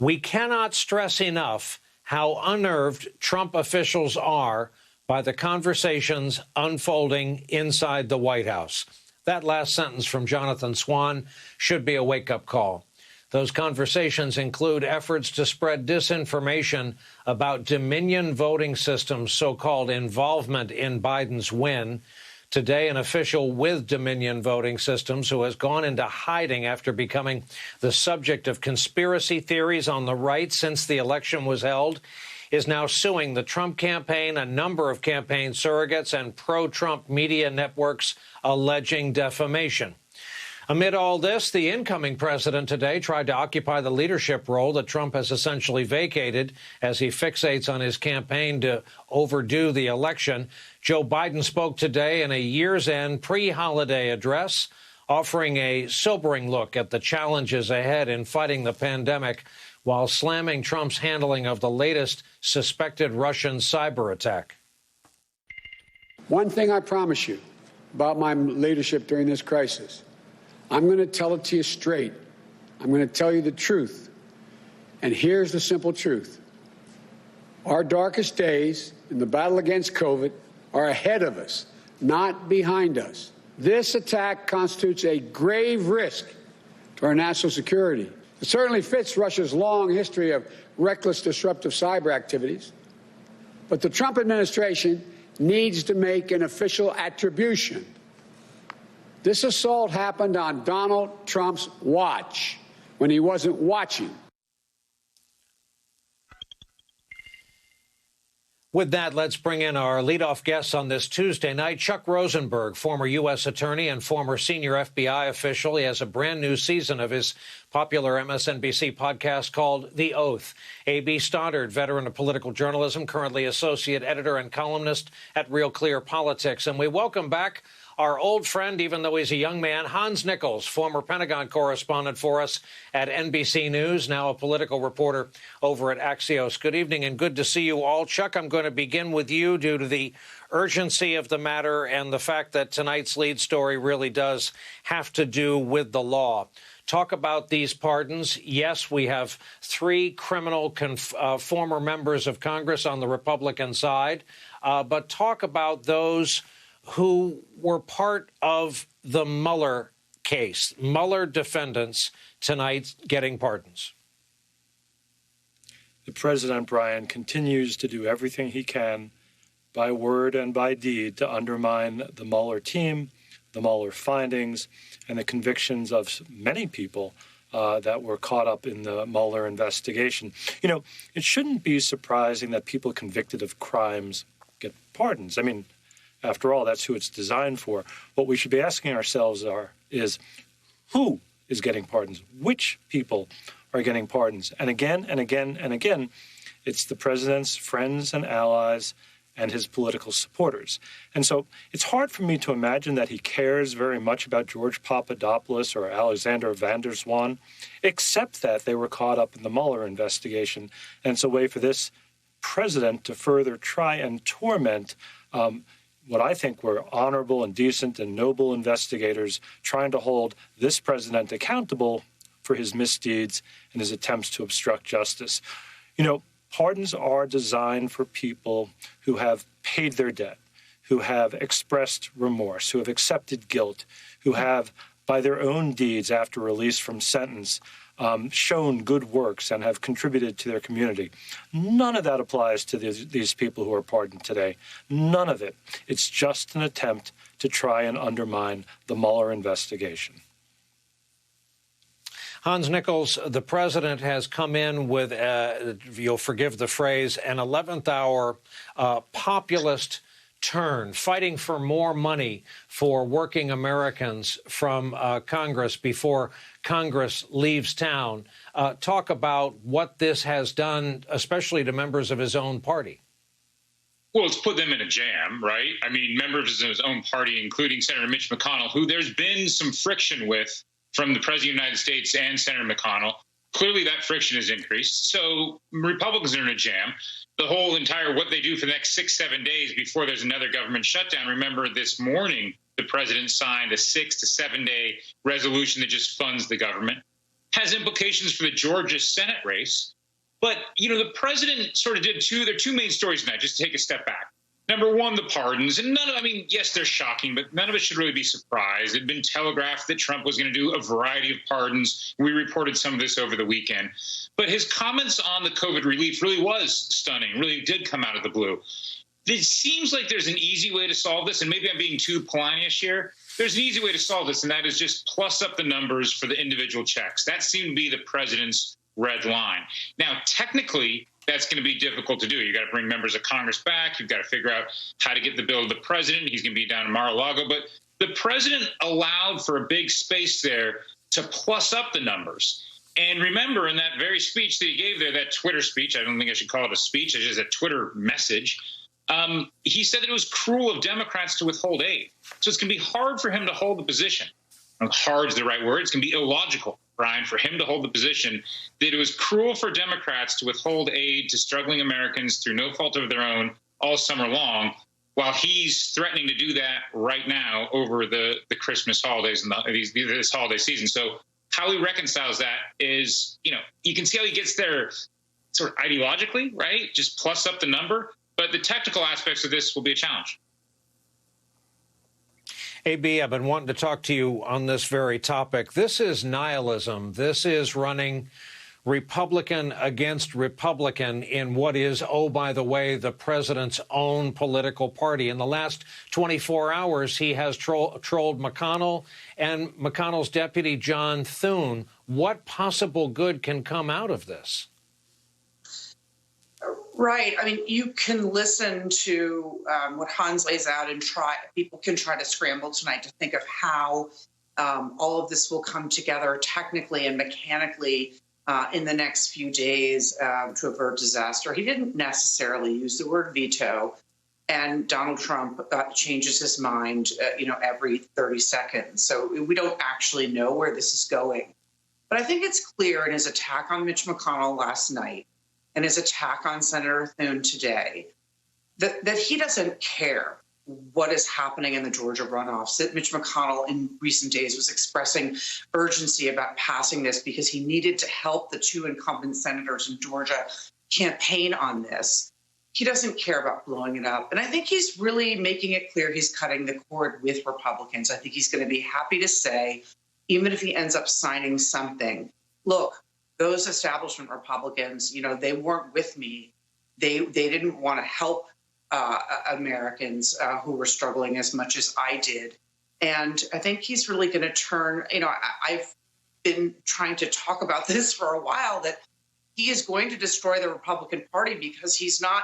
We cannot stress enough how unnerved Trump officials are by the conversations unfolding inside the White House. That last sentence from Jonathan Swan should be a wake-up call. Those conversations include efforts to spread disinformation about Dominion voting systems' so-called involvement in Biden's win. Today, an official with Dominion voting systems who has gone into hiding after becoming the subject of conspiracy theories on the right since the election was held is now suing the Trump campaign, a number of campaign surrogates, and pro-Trump media networks alleging defamation. Amid all this, the incoming president today tried to occupy the leadership role that Trump has essentially vacated as he fixates on his campaign to overdo the election. Joe Biden spoke today in a year's end pre-holiday address, offering a sobering look at the challenges ahead in fighting the pandemic while slamming Trump's handling of the latest suspected Russian cyber attack. One thing I promise you about my leadership during this crisis, I'm going to tell it to you straight. I'm going to tell you the truth. And here's the simple truth. Our darkest days in the battle against COVID are ahead of us, not behind us. This attack constitutes a grave risk to our national security. It certainly fits Russia's long history of reckless, disruptive cyber activities. But the Trump administration needs to make an official attribution. This assault happened on Donald Trump's watch when he wasn't watching. With that, let's bring in our leadoff guest on this Tuesday night, Chuck Rosenberg, former U.S. attorney and former senior FBI official. He has a brand new season of his popular MSNBC podcast called The Oath. A.B. Stoddard, veteran of political journalism, currently associate editor and columnist at Real Clear Politics. And we welcome back our old friend, even though he's a young man, Hans Nichols, former Pentagon correspondent for us at NBC News, now a political reporter over at Axios. Good evening and good to see you all. Chuck, I'm going to begin with you due to the urgency of the matter and the fact that tonight's lead story really does have to do with the law. Talk about these pardons. Yes, we have 3 criminal former members of Congress on the Republican side, but talk about those who were part of the Mueller case, Mueller defendants tonight getting pardons. The president, Brian, continues to do everything he can by word and by deed to undermine the Mueller team, the Mueller findings, and the convictions of many people that were caught up in the Mueller investigation. You know, it shouldn't be surprising that people convicted of crimes get pardons. I mean, after all, that's who it's designed for. What we should be asking ourselves is who is getting pardons? Which people are getting pardons? And again and again and again, it's the president's friends and allies and his political supporters. And so it's hard for me to imagine that he cares very much about George Papadopoulos or Alexander Van der Zwaan, except that they were caught up in the Mueller investigation. And it's a way for this president to further try and torment what I think were honorable and decent and noble investigators trying to hold this president accountable for his misdeeds and his attempts to obstruct justice. You know, pardons are designed for people who have paid their debt, who have expressed remorse, who have accepted guilt, who have, by their own deeds after release from sentence, shown good works and have contributed to their community. None of that applies to these people who are pardoned today. None of it. It's just an attempt to try and undermine the Mueller investigation. Hans Nichols, the president has come in with, you'll forgive the phrase, an 11th hour populist turn, fighting for more money for working Americans from Congress before Congress leaves town. Talk about what this has done, especially to members of his own party. Well, it's put them in a jam, right? I mean, members of his own party, including Senator Mitch McConnell, who there's been some friction with from the President of the United States and Senator McConnell. Clearly, that friction has increased. So Republicans are in a jam. The whole entire what they do for the next 6-7 days before there's another government shutdown. Remember, this morning, the president signed a 6 to 7 day resolution that just funds the government. has implications for the Georgia Senate race. But, the president sort of there are two main stories in that, just to take a step back. Number one, the pardons. And yes, they're shocking, but none of us should really be surprised. It had been telegraphed that Trump was going to do a variety of pardons. We reported some of this over the weekend. But his comments on the COVID relief really was stunning, really did come out of the blue. It seems like there's an easy way to solve this, and maybe I'm being too Pollyannish here. There's an easy way to solve this, and that is just plus up the numbers for the individual checks. That seemed to be the president's red line. Now, technically, that's going to be difficult to do. You got to bring members of Congress back. You've got to figure out how to get the bill to the president. He's going to be down in Mar-a-Lago. But the president allowed for a big space there to plus up the numbers. And remember, in that very speech that he gave there, that Twitter speech, I don't think I should call it a speech, it's just a Twitter message, he said that it was cruel of Democrats to withhold aid. So it's going to be hard for him to hold the position. Hard is the right word. It's going to be illogical, Brian, for him to hold the position that it was cruel for Democrats to withhold aid to struggling Americans through no fault of their own all summer long, while he's threatening to do that right now over the Christmas holidays and this holiday season. So how he reconciles that is, you can see how he gets there sort of ideologically, right? Just plus up the number. But the technical aspects of this will be a challenge. AB, I've been wanting to talk to you on this very topic. This is nihilism. This is running Republican against Republican in what is, oh, by the way, the president's own political party. In the last 24 hours, he has trolled McConnell and McConnell's deputy, John Thune. What possible good can come out of this? Right. I mean, you can listen to what Hans lays out and people can try to scramble tonight to think of how all of this will come together technically and mechanically in the next few days to avert disaster. He didn't necessarily use the word veto, and Donald Trump changes his mind, every 30 seconds. So we don't actually know where this is going. But I think it's clear in his attack on Mitch McConnell last night and his attack on Senator Thune today, that he doesn't care what is happening in the Georgia runoffs, that Mitch McConnell in recent days was expressing urgency about passing this because he needed to help the two incumbent senators in Georgia campaign on this. He doesn't care about blowing it up. And I think he's really making it clear he's cutting the cord with Republicans. I think he's going to be happy to say, even if he ends up signing something, look, those establishment Republicans, they weren't with me. They didn't want to help Americans who were struggling as much as I did. And I think he's really going to turn, I've been trying to talk about this for a while, that he is going to destroy the Republican Party because he's not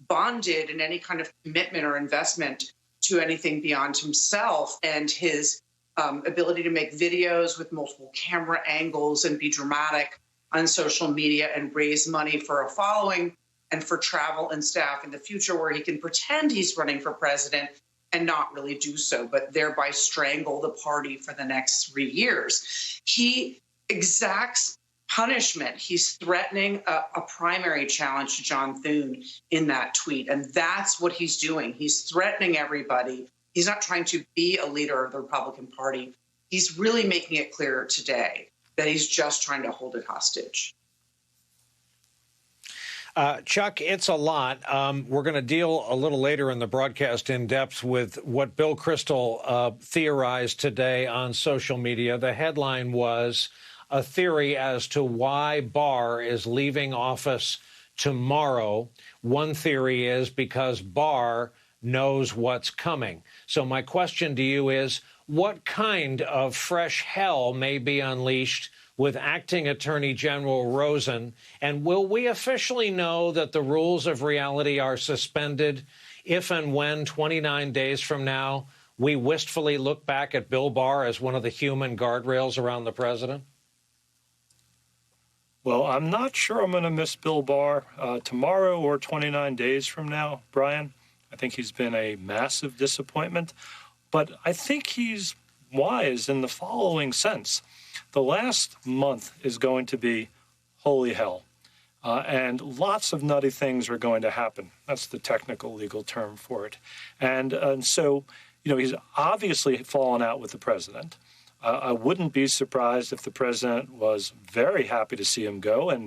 bonded in any kind of commitment or investment to anything beyond himself and his ability to make videos with multiple camera angles and be dramatic on social media and raise money for a following and for travel and staff in the future, where he can pretend he's running for president and not really do so, but thereby strangle the party for the next 3 years. He exacts punishment. He's threatening a primary challenge to John Thune in that tweet, and that's what he's doing. He's threatening everybody. He's not trying to be a leader of the Republican Party. He's really making it clear today that he's just trying to hold it hostage. Chuck, it's a lot. We're going to deal a little later in the broadcast in depth with what Bill Kristol theorized today on social media. The headline was a theory as to why Barr is leaving office tomorrow. One theory is because Barr knows what's coming. So my question to you is, what kind of fresh hell may be unleashed with Acting Attorney General Rosen? And will we officially know that the rules of reality are suspended if and when 29 days from now we wistfully look back at Bill Barr as one of the human guardrails around the president? Well, I'm not sure I'm going to miss Bill Barr tomorrow or 29 days from now, Brian. I think he's been a massive disappointment. But I think he's wise in the following sense. The last month is going to be holy hell, and lots of nutty things are going to happen. That's the technical legal term for it. And so, he's obviously fallen out with the president. I wouldn't be surprised if the president was very happy to see him go. And